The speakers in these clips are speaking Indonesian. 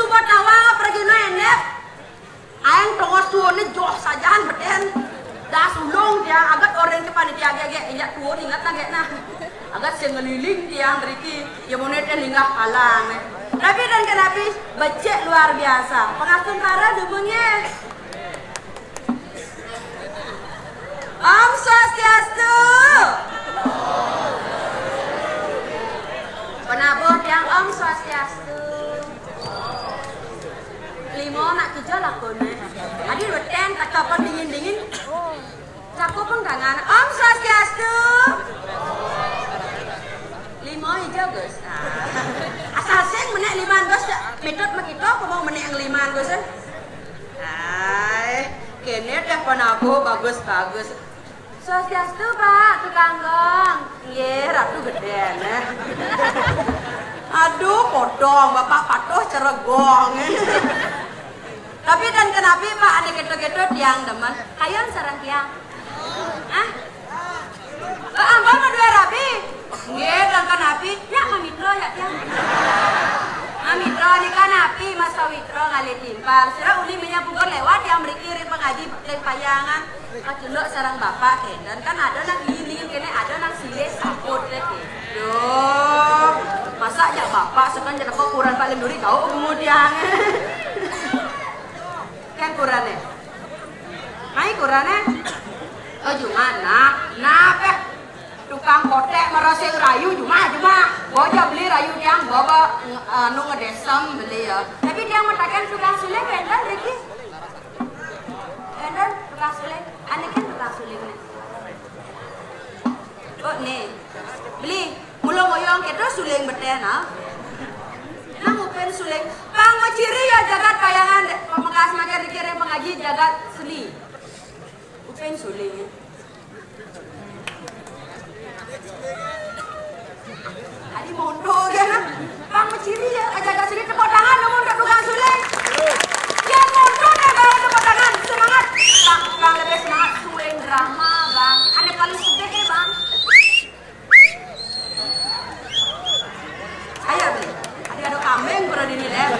Subat awang pergi naik. Aing tengah suoni joh sajaan beten. Dah sulung dia agak orang ke panitia agak injak tuon ingat lagi nah. Agak sengeliling tiang riki. Ya monet linggah kalang. Tapi dan kenapa becek luar biasa. Pengasun para dubungnya. Om Swastiastu. Penabot yang Om Swastiastu. Limo nak kerja lakonnya. Adi beten tak kapan dingin. Cakup penggangan Om Swastiastu. Limo hijau guys. Asal seng menek liman guys. Metode makito aku mau menek yang liman guys. Kene teh penabot bagus. Swastiastu Pak, tukang gong. Nggih, ratu geden. Aduh, kodong Bapak patuh ceregong. Tapi dan kenapa Pak ada geto-geto tiang teman? Kayon sarang tiang. Hah? Ambang dua rapi. Nggih, dan kenapa? Ya mamitro ya tiang. Mamitro ni kanapi Mas Sawitro ngali timpal. Sira uli minyak pukul lewat yang berkirim pengaji payangan. Kacundok sarang Bapak dan kan ada nang lilin kene ada nang sile saput lagi. Duh. Masa aja Bapak sekan jadi ukuran paling duri kau kemudian. Kan kurane. Mai kurane. Oh cuma nah tukang kotek meroseng rayu cuma bojo beli rayu yang bawa anu ngedesem beli ya. Tapi dia matakan tukang suling kan Riki. Dan tukang suling, aneh kan tukang suling nih. Oh nih, beli mulu ngoyong kita suling beten ah. Nah ngupen suling, bang maciri ya jagat kayangan, pemengkas makan dikirim pengaji jagat seni. Upen suling. Adi mondo kan, bang maciri ya jagat seni tepuk tangan dong untuk tukang suling. Yang mondo deh kalau tepuk tangan semangat. Bang lebih semangat suling drama bang, aneh paling sedih bang. Ayo beli, ada kambing pernah dinilai.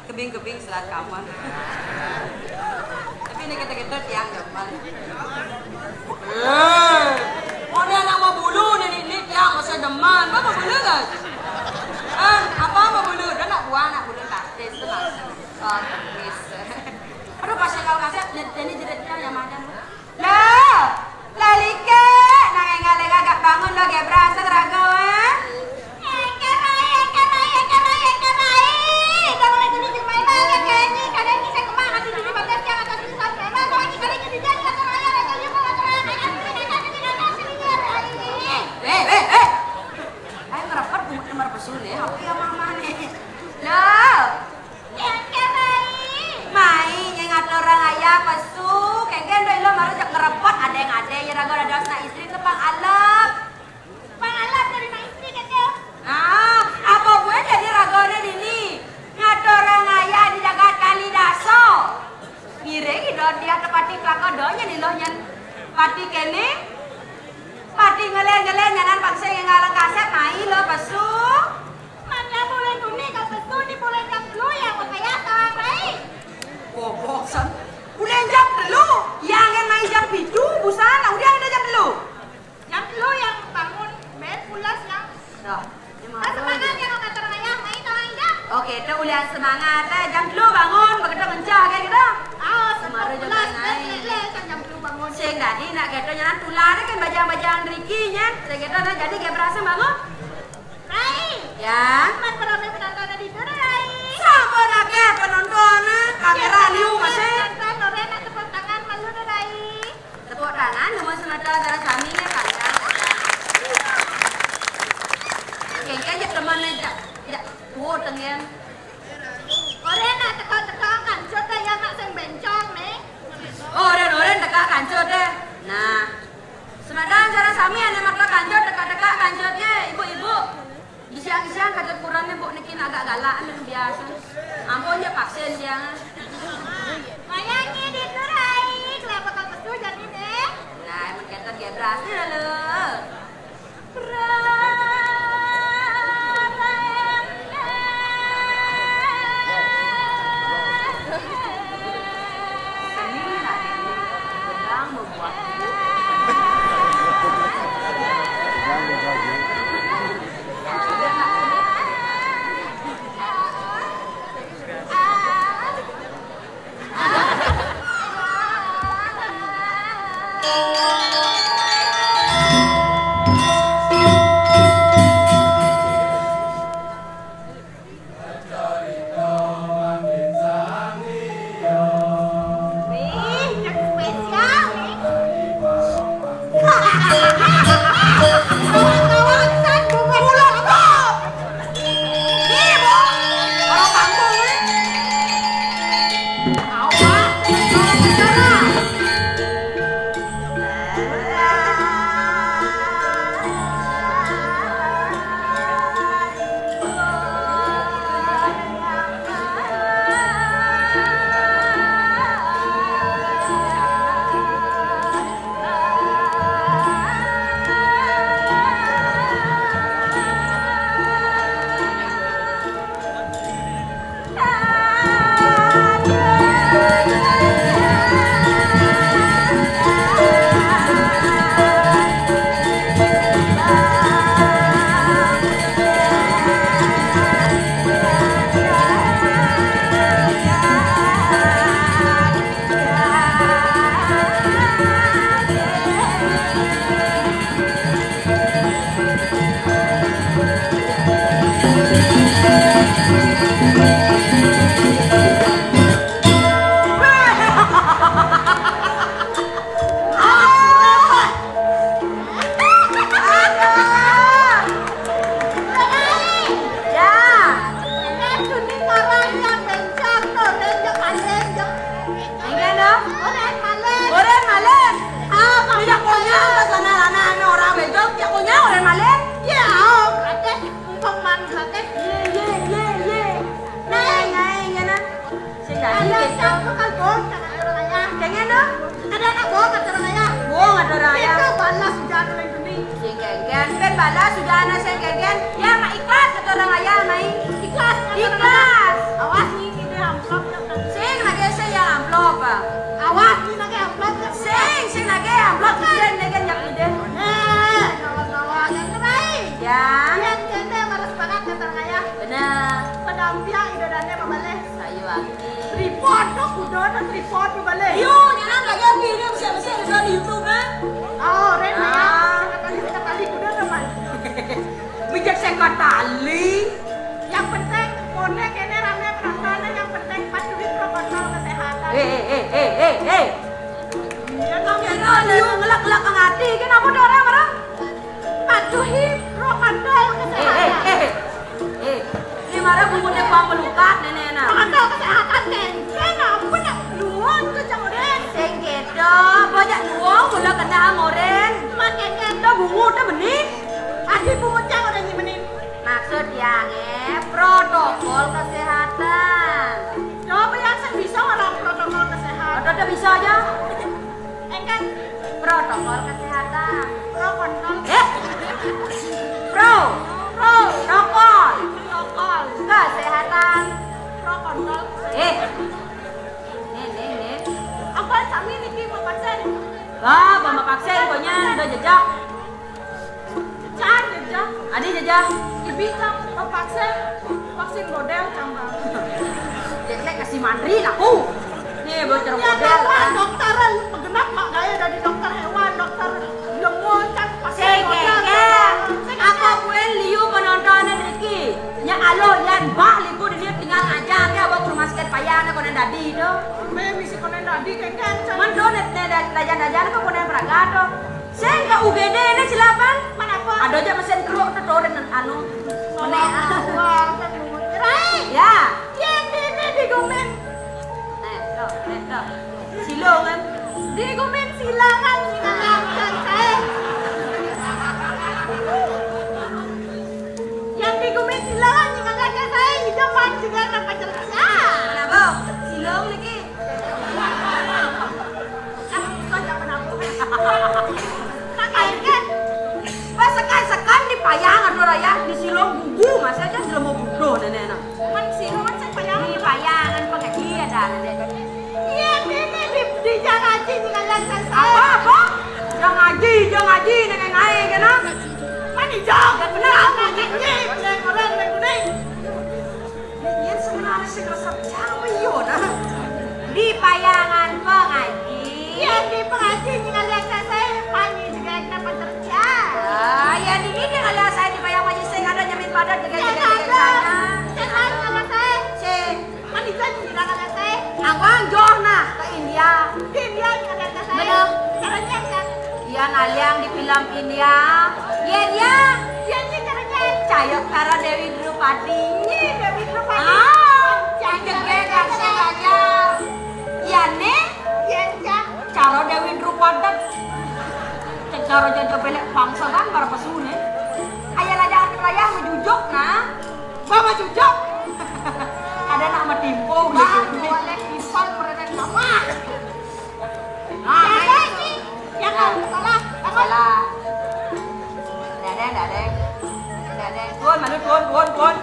Kebing-kebing selat kamar. Tapi ini kita-kita tiang gampang. galen nyanan paksa yang ngalang kaset mai lo pasu. Mana boleh tuni kau betul di boleh jam dulu ya makanya sama baik. Goblok san. Udah jam dulu. Yang main jam itu busana udah ada jam dulu. Jam dulu yang bangun bed pulas yang. Dah. Semangat yang kau kata ayah main sama Ida. Oke, itu ulian semangat. Jam dulu bangun, begitu kencah kayak gitu. Oh, Semaru jam naik. Jam dulu bangun. Sing tadi nak gitu nyanan tular kan bajang-bajang Ricky-nya. Sing gitu nah jadi kayak berasa bangun. Rai. Ya. Man berapa penonton di sana Rai? Sama nak penonton kamera liu masih. Penonton Lorena tepuk tangan malu Rai. Tepuk tangan, cuma semata darah kami ya kan ya. Kayaknya teman aja. Ya, tuh tengen. Lorena teka-teka kancut ya mak sing bencong nih. Oren teka kancut deh. Nah, semadang cara sami ane makna kancut teka-teka kancutnya ibu-ibu. Di siang-siang kancut kurangnya bu nikin agak galak yang biasa. Ampun ya vaksin dia. Mayangi di Rai. Kenapa kau betul jadi nih? Nah, emang kita dia berhasil loh. Bala sudah anak saya gegen ya mak ikhlas kata orang ayah mai ikhlas awas nih ini amplop sing lagi saya amplop awas nih lagi amplop sing lagi amplop sing lagi yang ide kawan-kawan yang terbaik ya yang kita malas banget kata orang ayah benar penampilan idodanya membalik sayu aki report dong udah report membalik yuk jangan kayak gini bisa ada di YouTube kan oh Rena sekali udah teman bijak saya tali yang penting konek ini rame penontonnya yang penting patuhi protokol kesehatan ya kamu ngelak-ngelak ke hati kenapa ada orang patuhi protokol kesehatan ini marah bumbunya bang melukat nenek protokol kesehatan kenapa nak luang tuh camuren sengkedo banyak luang mula kena amoren makanya itu bungu itu benih adi bungu camuren ini benih maksud yang protokol kesehatan coba yang bisa orang protokol kesehatan udah bisa aja kan protokol kesehatan protokol aja. Dibilang vaksin model cambang. Jadi kasih mandri aku. Nih bocor Ya model. kan dokter genap mak gaya dari dokter hewan, dokter lengo kan vaksin model. Apa gue liu penontonan Riki? Nya alo yan bah liku dia tinggal ngajar ya bawa ke rumah sakit payana konen dadi do. Me misi konen dadi keken. Mendonet ne dajan ko konen pragato. Saya ke UGD ini silapan. Manapa? Ada aja mesin keruk tutorin anu. Wah, kan Rai. Ya. Ini digomen. Do. Silongan. Digomen silangan nginangan saya. Yang digomen silangan nginangan saya hidupan juga apa cerita. Kenapa? Silong lagi. Kan Pas sekan di payangan raya di silong gugu mas aja sudah mau bodoh nenek. man silongan saya payang. Di payangan pengajian dah nenek. Iya, ini di jangan ngaji nginangan saya. Apa? Jangan ngaji nenek naik kena. Mani jangan benar ngaji. Benar orang kuning. Yang sebenarnya sih resep cawe yo nah. Di payangan pengaji. Iya, di pengaji nginangan saya pani juga kenapa kerja. Ya ini dia kali saya di payang maji saya ada nyamin badan jaga Saya sana. sama saya. Si Mani jangan nginangan saya. Abang Johna ke India. Dia nginangan saya. Benar. Caranya kan. Dia ngaliang di film India. Iya dia. Dia ni caranya. Cayok Tara Dewi Drupadi. Ini Dewi Drupadi. Jangan kasih aja. Iya nih. Iya. Cara Dewi Drupadi. Cara jaga belek bangsa kan para pesune. Ayah lah jangan kelayang menjujuk nah. Bawa jujuk. Ada nak metimpo gitu. Boleh kisah mereka sama. Nah, Ini yang salah. salah. Dadeng. Tuan, malu tuan.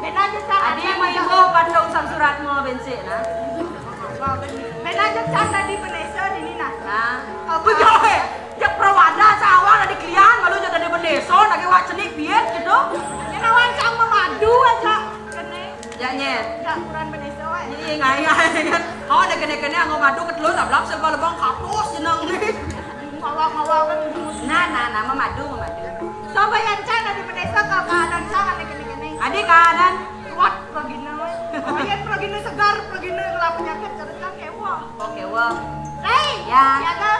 Benar juga. Adi mau ibu patung sang surat mau bensin nah. Benar juga tadi penesa di Nina. Nah, bejoe. Ya perawada sawang ada klian malu jadi di beneso lagi wak cenik biet gitu. Yang awan sama madu aja. Kene. Ya nyen. Enggak kurang penesa wae. Ini ngai kan. Oh ada kene anggo madu ketelur lablang serba lebang kapus jeneng nih. Ngawak kan. Nah, madu. Coba yang cara di penesa ke keadaan sangat kene-kene. Adik keadaan Kuat progina wae. Ayen progina segar, progina kelap penyakit cerita kewa. oke wah. Hei, Ya. Siaga.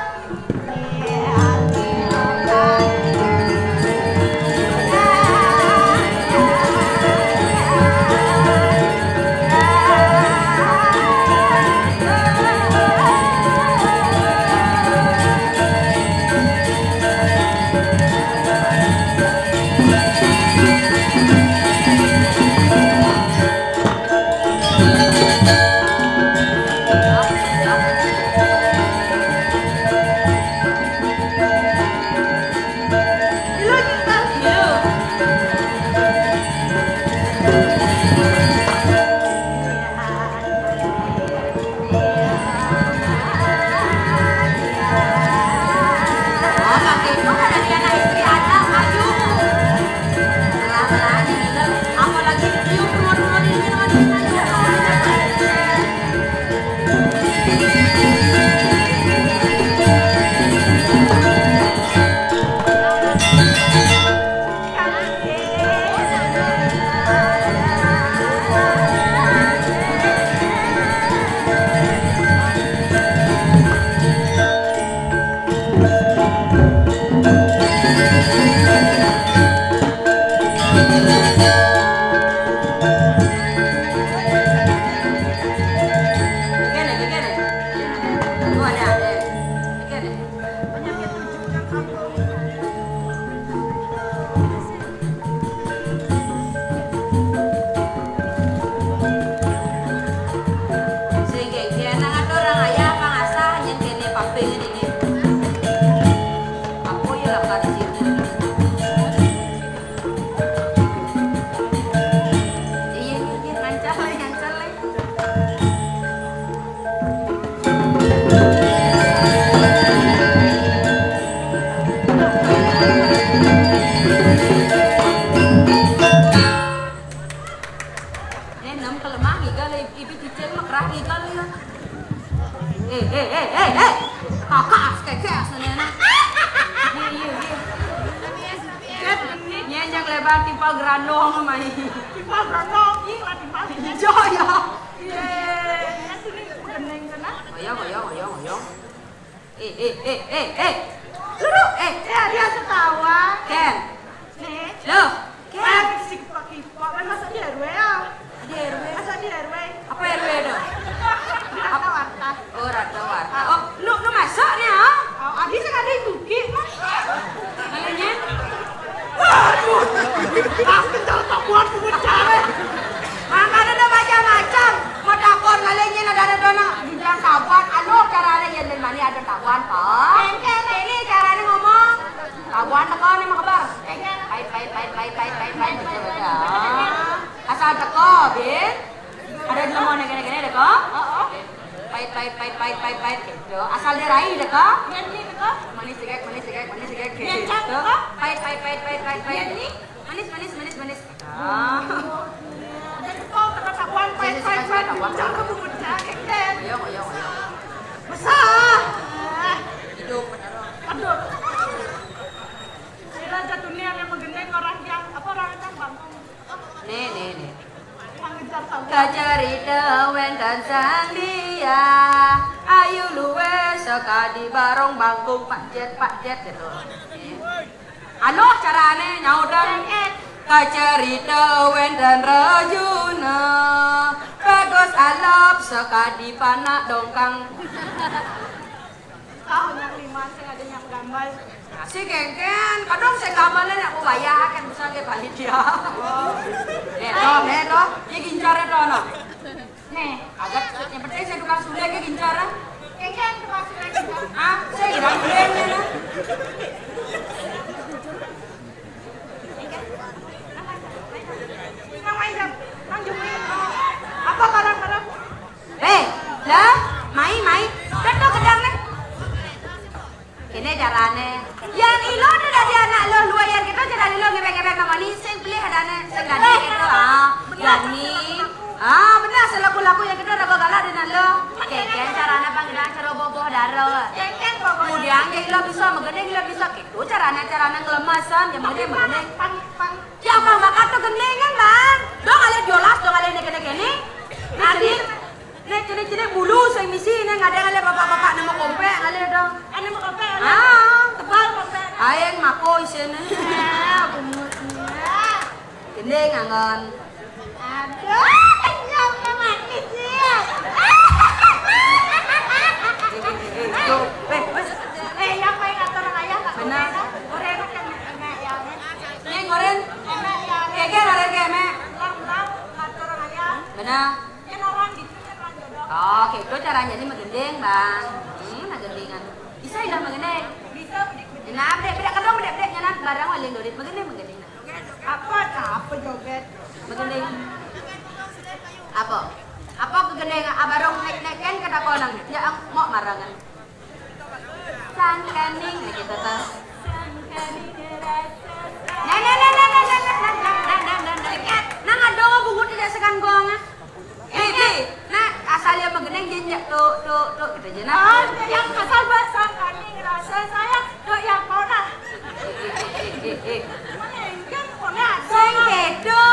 serah ikal ya. Kakak keke asnena. Iya. Nyenyak lebar timpal granong mai. Timpal granong ih lah timpal. Ijo ya. Iya, sini geneng sana. Ngoyong. Lulu, Ya dia ketawa. Ken. Nih. Loh, Ken. Sik pak masa di RW ya? Di RW. Masa di RW? Apa RW dah? Di Rata Warta. Oh, Rata Warta. Oh, lu masak nih, ha? Oh, adi sing ada itu ki. Malahnya? Aduh. Aku tak buat pecah. Makanya ada macam-macam. Mau takon malahnya ada dona bilang kawan. Anu caranya yang dari mana ada kawan, Pak? Ini caranya ngomong. Kawan teko nih mau kabar. Pahit. Asal teko, Bin. Ada di lemon gini-gini teko. Pahit gitu. Asal dirai teko. Manis segek gitu. Pahit. Manis. Jadi kau kena kawan pahit. Jangan kamu pecah. Ayo. Besar. Hidup bener. Aduh. Sila jatuhnya yang menggendeng orang yang bangkong. Nih. Mengejar tahu. Kacarita wendan sang dia. Ayu luwe sekadi barong bangkung pak jet gitu. Anu carane nyaudan kacarita wendan rajuna. Bagus alap sekadi panak dongkang. Tahu yang 5 sing ada yang gambar. Si kengken, kadang saya gambarnya aku bayar kan bisa ke balik dia. Nih toh, ini gincarnya toh no. Nih, Agak yang penting saya tukang sule ke gincarnya. kengken termasuk lagi. Ah, saya kira kulenya no. Apa barang-barang? Lah, mai, kedok kedang nih. Kini carane. Yang ilo tu dari anak lo luar kita jadi lo gebek-gebek nama ni sing pilih adane sing gani gitu gani. Benar selaku-laku yang kita rago galak dengan lo. Keken carane panggilan cara boboh daro. Kengken bawa. Kemudian lo bisa mengendeng lo bisa gitu carane ngelemasan yang mengendeng. Ya bang bakal tuh gendengan bang. Dong ale diolas dong ale nek-nek. Nanti nek cini bulu saya misi nek ada ale bapak-bapak nama kompe ale dong. Ane mau kape? Tebal kompe. Aing mako isine. Bumutnya. Gendeng angon. Aduh, kenyang manis sih. Yang main ngatur ayah tak Benar. Goreng kan enak ya. Nih ngoren. Enak ya. Keke ngoren keme. Lang ngatur ayah. Benar. Yang orang gitu kan orang jodoh. Oh, gitu caranya ini menggendeng, Bang. Nagendengan. Bisa ilah mengendeng. Bisa bedik-bedik. Nah, bedek kadang bedek nyanan barang waling dorit mengendeng. Apa joget? Mengendeng. Apa kegendengan abarong nek-neken kadakonan. Ya mau marangan. Sangkaning gitu ta. Nang adong bungut tidak sekan gong. Nah asalnya mengeneng jenjak tuh gitu aja nah. Yang asal bahasa kaning rasa saya dok yang mau nah. Menengken pokoknya Sing kedo.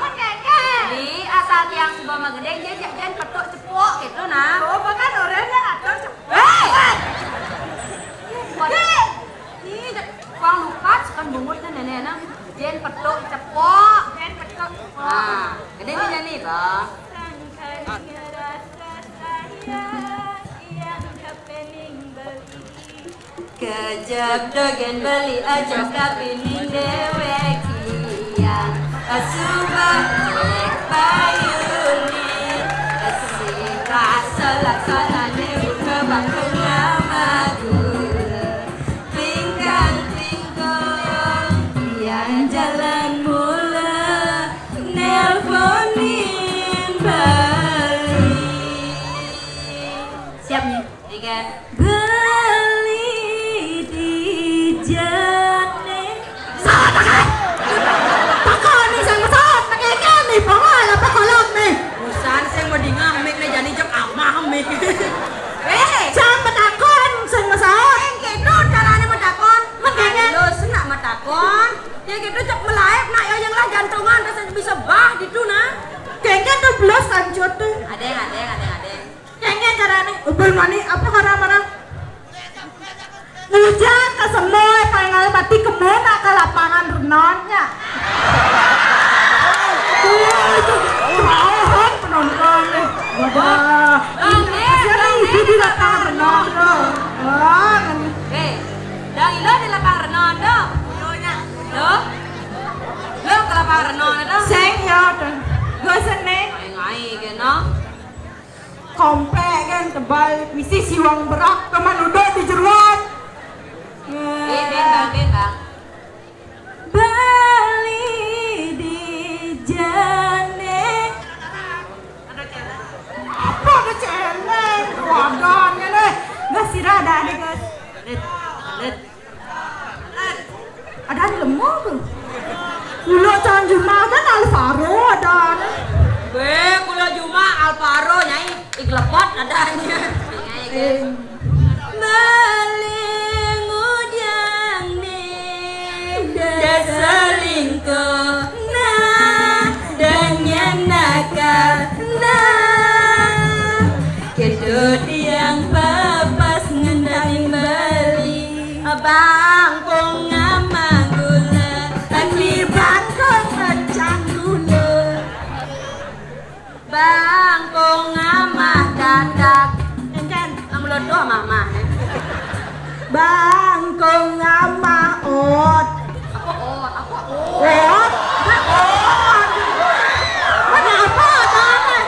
menengken. Di asal yang sebuah mengeneng jenjak jen petuk cepuk gitu nah. Oh bahkan orangnya ada cepet. Ini kuang lupa sekan bungutnya nenek jen petuk cepuk. Dan betul. Nah, gede nih nih bang. Sangkaning rasa saya yang kepening beli. Kejap dogen beli aja kapining dewek yang asubah jelek bayuni asing rasa laksana nebu kebangkang gula pingkang yang jalan mula nelponin balik siap nih tiga beli di jane Takkan nih sang masat, nakikita nih pangal apa kolom nih. usan saya mau dengar mik na jani jok nih. Ubin mani apa marah-marah? Hujan ke semoy pengen mati kemana ke lapangan renangnya. Mohon penonton nih. Wadah. Ini di lapangan renang dong. Dang ilo di lapangan renang dong. Lo ke lapangan renang dong. Seng ya dong. Gue seneng. Ngai kena. Kompe kan tebal misi siwang berak teman udah di jeruan. Bang. Bali di jane. Apa ada celeng? Wadahnya nih. Gak sirah ada guys. Ada lemah tuh. Kulo Canjuma kan Alvaro ada. Kulo Juma Alvaro nyai iklepot adanya. Maling ujang nih selingkuh dengan nakal kedut yang papas ngendang bali abang kong ngamang gula tapi bang kong ngecang gula bang kong ngamah dadak ngamulot doa mama bang kong ngamah ot. Apa ot? Ot? Mana apa adanya?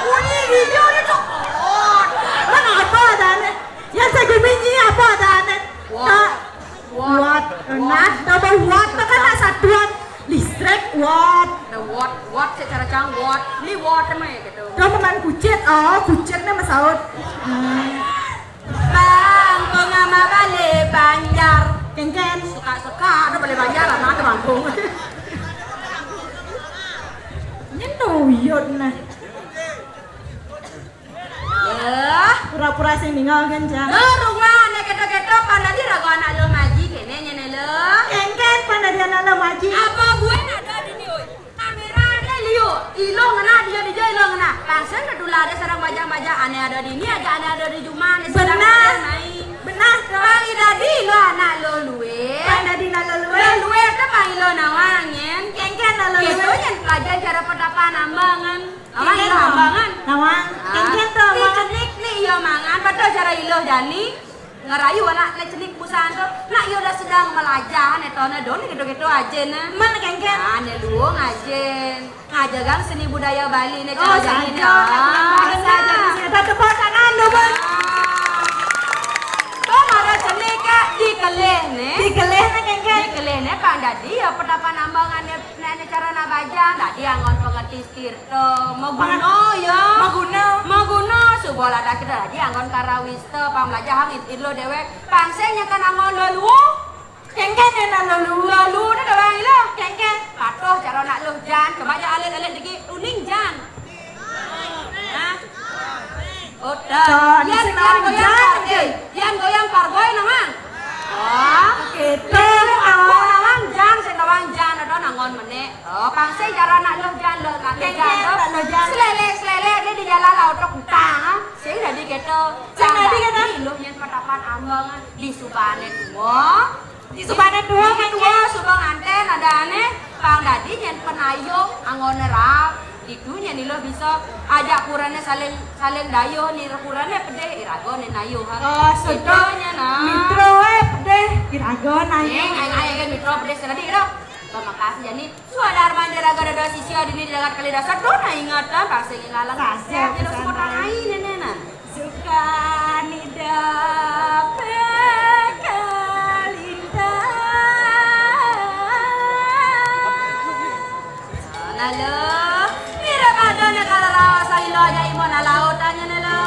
Uni video itu ot. Mana apa adanya? Yang saya gemini apa adanya? Watt. Nah, double watt itu kan satuan listrik watt. Nah, watt secara cang watt. Ini watt namanya gitu. Kamu makan kucet, kucetnya masaut. Bang, kau ngama balik Banjar. Kengken. Suka-suka, ada balik Banjar lah, mana Bandung. Ini nuyut nah. Pura-pura sing ninggal kan jang. Rumah nek keto-keto pada di rago anak lo maji kene nyene lo. Kengken pada dia nala maji. Apa gue ada di ni oi. Kamera ada liu. Ilo ngena dia di ilo ngena. Pangsen kedula ada sarang baja-baja aneh ada di ni aja aneh ada di Juma ane benar. Benar. Bang ida di lo anak lo luwe. Pada di nala luwe. Luwe ta bang ilo nawangen. Kengken nala luwe. Itu yang pelajar cara pendapat ambangan. Awang ilo ambangan. Nawang. Kengken to. Cenik nih yo mangan padahal cara ilo jani. Ngerayu anak lecenik busan tuh. Nak yo udah sedang melajah netona don gitu-gitu aja nah. Mana kengken? Ane lu ngajen. Ngajagan seni budaya Bali nih cara jani. Saja. Ada tepuk tangan lo, Bang. Ada cenik dikeleh nih. Dikeleh nih kengken. Dikeleh nih Kang Dadi ya pendapat ambangannya nene cara nabaja. Dadi angon pengerti skirto. Maguno ya. Maguno subola dak dadi angon karawiste pamlajahan lo dewek. Pangsenya kan angon lelu. Kengken ena lelu. Lelu dah doang ilo. Kengken. Patuh cara nak lu jan. Kemaja alit-alit digi uning jan. Hah? Udah. Yan goyang parboy namang. Oh, gitu. Aku nawang jan, saya nawang jan ada nangon meneh. Oh, pangse cara nak lo jan lo nak jan. Selele dia di jalan laut utang. Saya dah di keto. Saya di keto. Lo yang patapan ambangan di Subane dua. Di Subane dua subang anten ada aneh. Kang Dadi yang penayung angon nerap. Itu nya lo bisa ajak kurangnya saling dayo nih kurangnya pede irago nih nayo ha. Oh, sudonya nah. Mitro pede irago nayo. Ai kan mitro pede tadi iro. Terima kasih jadi suara armanda raga ada sisi di ini jagat kali dasar dona ingatan pasti ngalang kasih jadi semua tanai nenena. Suka nida pekalinda. Halo. Adanya kalau lawas ilo aja imo na lautannya nelo.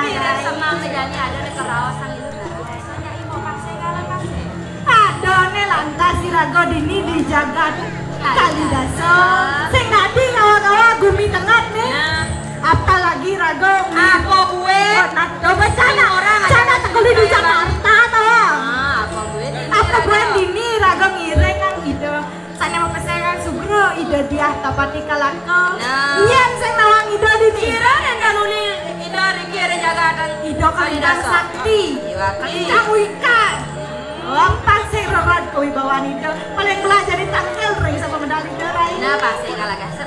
Mira semang sejani ada di kerawasan itu. Rasanya imo pakse kalah pakse. Adone lantas sirago dini dijagat kali dasar. Sing nadi ngawa-ngawa gumi tengah nih. Apalagi rago apa gue nah coba cana orang cana teguh mati kalako. Nah. Nyan sing nawang ida di Kira dan kanuli ida kira jaga dan ida kalidang sakti. Kalidang wika. Lompat sing rorod ko ibawani ida. Paling belajar di tangkel ring sama medali gerai. Nah pasti kalagasa.